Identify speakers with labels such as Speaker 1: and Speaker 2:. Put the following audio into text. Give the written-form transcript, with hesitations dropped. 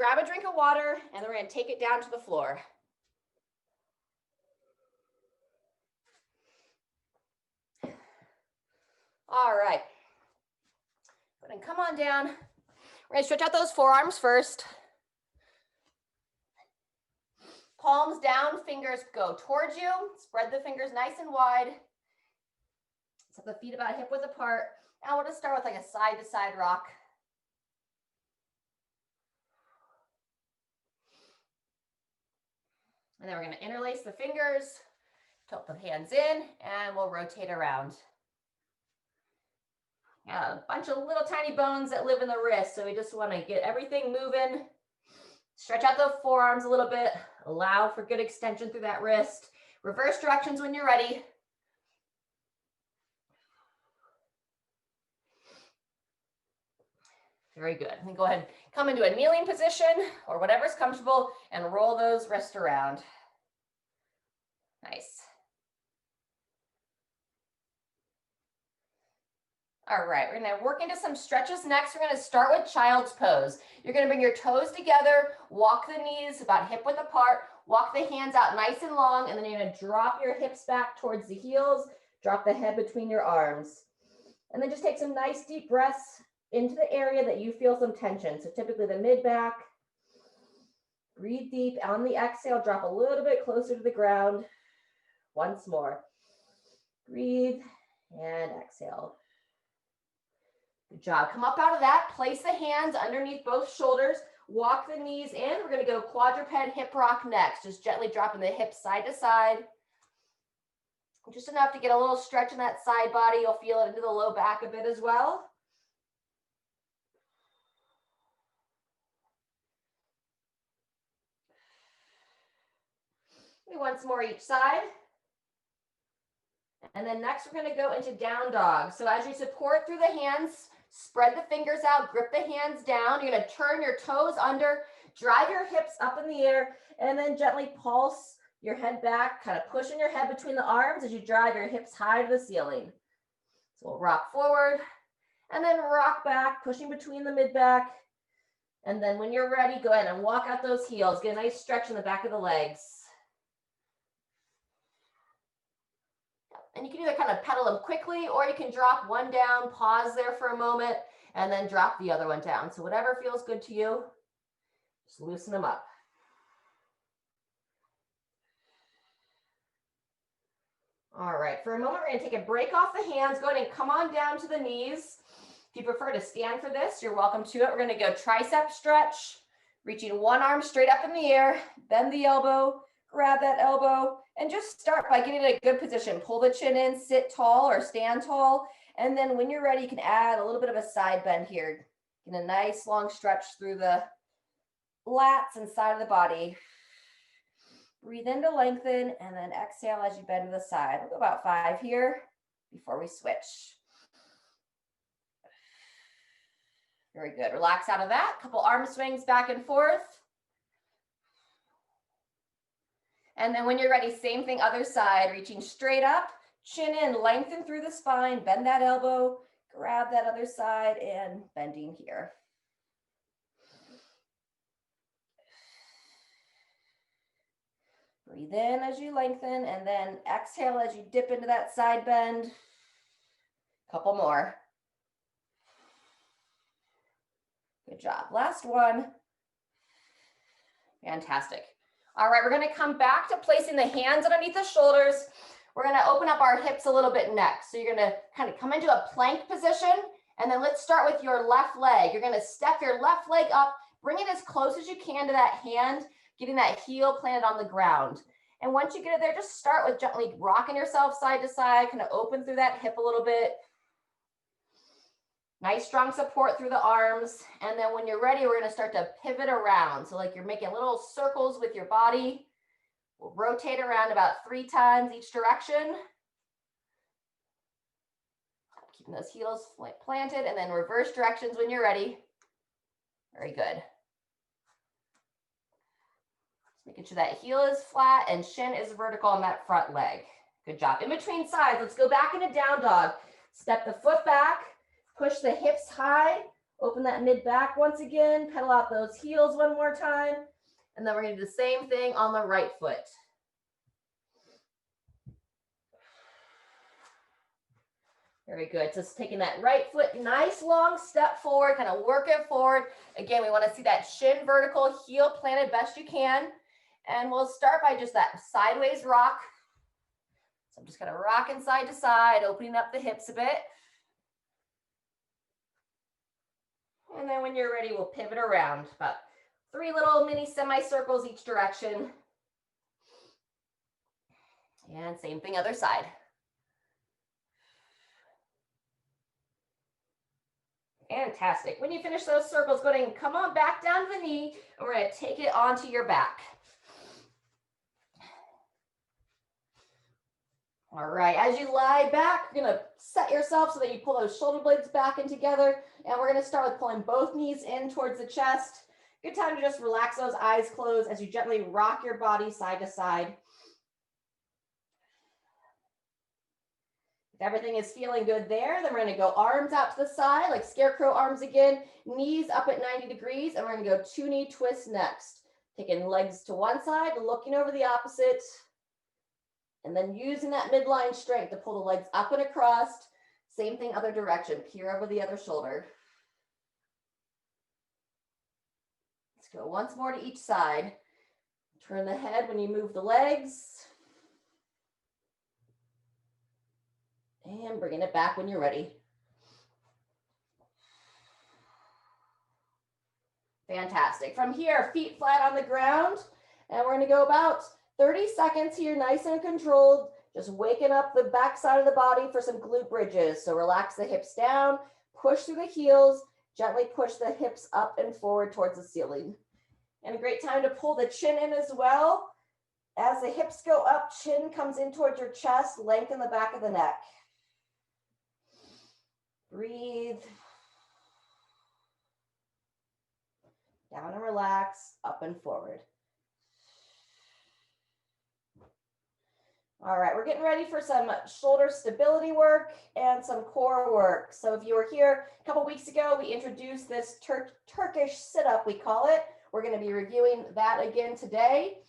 Speaker 1: grab a drink of water, and then we're going to take it down to the floor. All right. Go ahead and come on down. We're going to stretch out those forearms first. Palms down, fingers go towards you. Spread the fingers nice and wide. Set the feet about hip width apart. Now we'll just start with like a side-to-side rock. And then we're going to interlace the fingers, tilt the hands in, and we'll rotate around. A bunch of little tiny bones that live in the wrist, so we just want to get everything moving. Stretch out the forearms a little bit. Allow for good extension through that wrist. Reverse directions when you're ready. Very good. And then go ahead and come into a kneeling position or whatever's comfortable and roll those wrists around. Nice. All right, we're gonna work into some stretches next. We're gonna start with child's pose. You're gonna bring your toes together, walk the knees about hip width apart, walk the hands out nice and long, and then you're gonna drop your hips back towards the heels, drop the head between your arms. And then just take some nice deep breaths into the area that you feel some tension. So typically the mid-back. Breathe deep. On the exhale, drop a little bit closer to the ground. Once more. Breathe and exhale. Good job. Come up out of that. Place the hands underneath both shoulders. Walk the knees in. We're going to go quadruped hip rock next. Just gently dropping the hips side to side. Just enough to get a little stretch in that side body. You'll feel it into the low back a bit as well. Once more each side. And then next we're going to go into down dog. So as you support through the hands, spread the fingers out, grip the hands down. You're going to turn your toes under, drive your hips up in the air, and then gently pulse your head back, kind of pushing your head between the arms as you drive your hips high to the ceiling. So we'll rock forward and then rock back, pushing between the mid-back. And then when you're ready, go ahead and walk out those heels. Get a nice stretch in the back of the legs. And you can either kind of pedal them quickly, or you can drop one down, pause there for a moment, and then drop the other one down. So whatever feels good to you, just loosen them up. All right, for a moment, we're going to take a break off the hands. Go ahead and come on down to the knees. If you prefer to stand for this, you're welcome to it. We're going to go tricep stretch, reaching one arm straight up in the air, bend the elbow, grab that elbow, and just start by getting in a good position. Pull the chin in, sit tall or stand tall. And then when you're ready, you can add a little bit of a side bend here. Get a nice long stretch through the lats and side of the body. Breathe in to lengthen, and then exhale as you bend to the side. We'll go about 5 here before we switch. Very good. Relax out of that. Couple arm swings back and forth. And then when you're ready, same thing, other side, reaching straight up, chin in, lengthen through the spine, bend that elbow, grab that other side, and bending here. Breathe in as you lengthen, and then exhale as you dip into that side bend. Couple more. Good job. Last one. Fantastic. All right, we're going to come back to placing the hands underneath the shoulders. We're going to open up our hips a little bit next. So you're going to kind of come into a plank position, and then let's start with your left leg. You're going to step your left leg up, bring it as close as you can to that hand, getting that heel planted on the ground. And once you get it there, just start with gently rocking yourself side to side, kind of open through that hip a little bit. Nice strong support through the arms. And then when you're ready, we're going to start to pivot around. So like you're making little circles with your body. We'll rotate around about 3 times each direction. Keeping those heels planted, and then reverse directions when you're ready. Very good. Just making sure that heel is flat and shin is vertical on that front leg. Good job. In between sides, let's go back into down dog. Step the foot back. Push the hips high, Open that mid back once again, pedal out those heels one more time. And then we're gonna do the same thing on the right foot. Very good. Just taking that right foot, nice long step forward, kind of work it forward. Again, we want to see that shin vertical, heel planted best you can. And we'll start by just that sideways rock. So I'm just kind of rocking side to side, opening up the hips a bit. And then when you're ready, we'll pivot around. About 3 little mini semicircles each direction. And same thing other side. Fantastic. When you finish those circles, go ahead and come on back down to the knee, and we're going to take it onto your back. All right, as you lie back, you're going to set yourself so that you pull those shoulder blades back in together, and we're going to start with pulling both knees in towards the chest. Good time to just relax those eyes closed as you gently rock your body side to side. If everything is feeling good there, then we're going to go arms out to the side, like scarecrow arms again, knees up at 90 degrees, and we're going to go 2 knee twists next. Taking legs to one side, looking over the opposite, and then using that midline strength to pull the legs up and across. Same thing, other direction, peer over the other shoulder. Let's go once more to each side. Turn the head when you move the legs. And bringing it back when you're ready. Fantastic. From here, feet flat on the ground, and we're going to go about 30 seconds here, nice and controlled, just waking up the back side of the body for some glute bridges. So relax the hips down, push through the heels, gently push the hips up and forward towards the ceiling. And a great time to pull the chin in as well. As the hips go up, chin comes in towards your chest, lengthen the back of the neck. Breathe. Down and relax, up and forward. All right, we're getting ready for some shoulder stability work and some core work. So if you were here a couple weeks ago, we introduced this Turkish sit-up, we call it. We're going to be reviewing that again today.